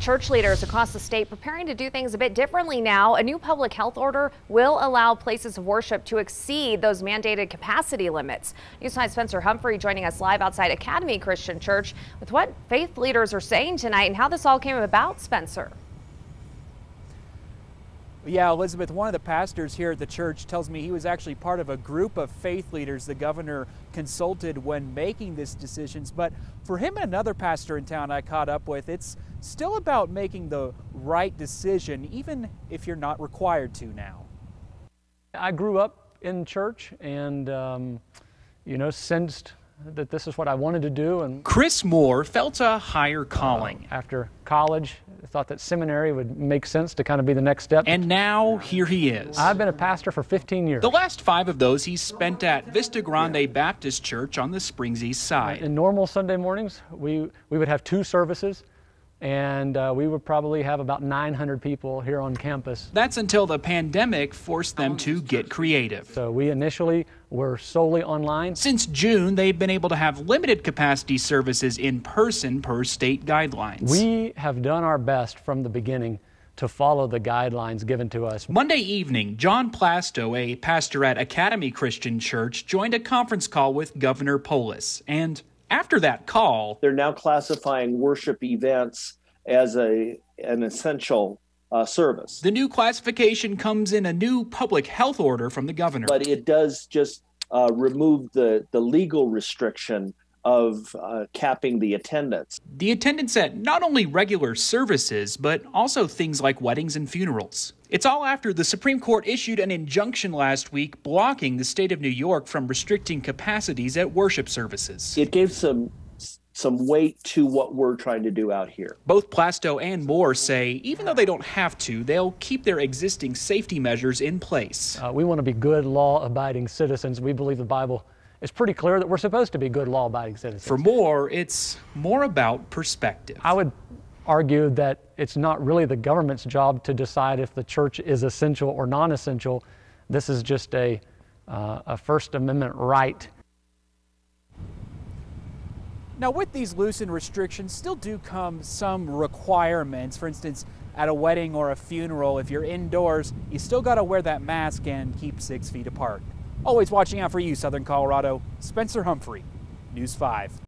Church leaders across the state preparing to do things a bit differently now. A new public health order will allow places of worship to exceed those mandated capacity limits. News 9's Spencer Humphrey joining us live outside Academy Christian Church with what faith leaders are saying tonight and how this all came about, Spencer. Yeah, Elizabeth, one of the pastors here at the church tells me he was actually part of a group of faith leaders the governor consulted when making these decisions. But for him and another pastor in town I caught up with, it's still about making the right decision, even if you're not required to now. I grew up in church and, sensed that this is what I wanted to do. And Chris Moore felt a higher calling. After college, I thought that seminary would make sense to kind of be the next step. And now here he is. I've been a pastor for 15 years. The last 5 of those he spent at Vista Grande Baptist Church on the Springs East Side. In normal Sunday mornings, we would have 2 services. And we would probably have about 900 people here on campus. That's until the pandemic forced them to get creative. So we initially were solely online. Since June, they've been able to have limited capacity services in person per state guidelines. We have done our best from the beginning to follow the guidelines given to us. Monday evening, John PLASTOW, a pastor at Academy Christian Church, joined a conference call with Governor Polis. And after that call, they're now classifying worship events as an essential service. The new classification comes in a new public health order from the governor. But it does just remove the legal restriction of capping the attendance. The attendance at not only regular services, but also things like weddings and funerals. It's all after the Supreme Court issued an injunction last week blocking the state of New York from restricting capacities at worship services. It gave some weight to what we're trying to do out here. Both PLASTOW and Moore say even though they don't have to, they'll keep their existing safety measures in place. We want to be good law-abiding citizens. We believe the Bible is pretty clear that we're supposed to be good law-abiding citizens. For Moore, it's more about perspective. I would argue that it's not really the government's job to decide if the church is essential or non-essential. This is just a First Amendment right. Now, with these loosened restrictions, still do come some requirements. For instance, at a wedding or a funeral, if you're indoors, you still got to wear that mask and keep 6 feet apart. Always watching out for you, Southern Colorado. Spencer Humphrey, News 5.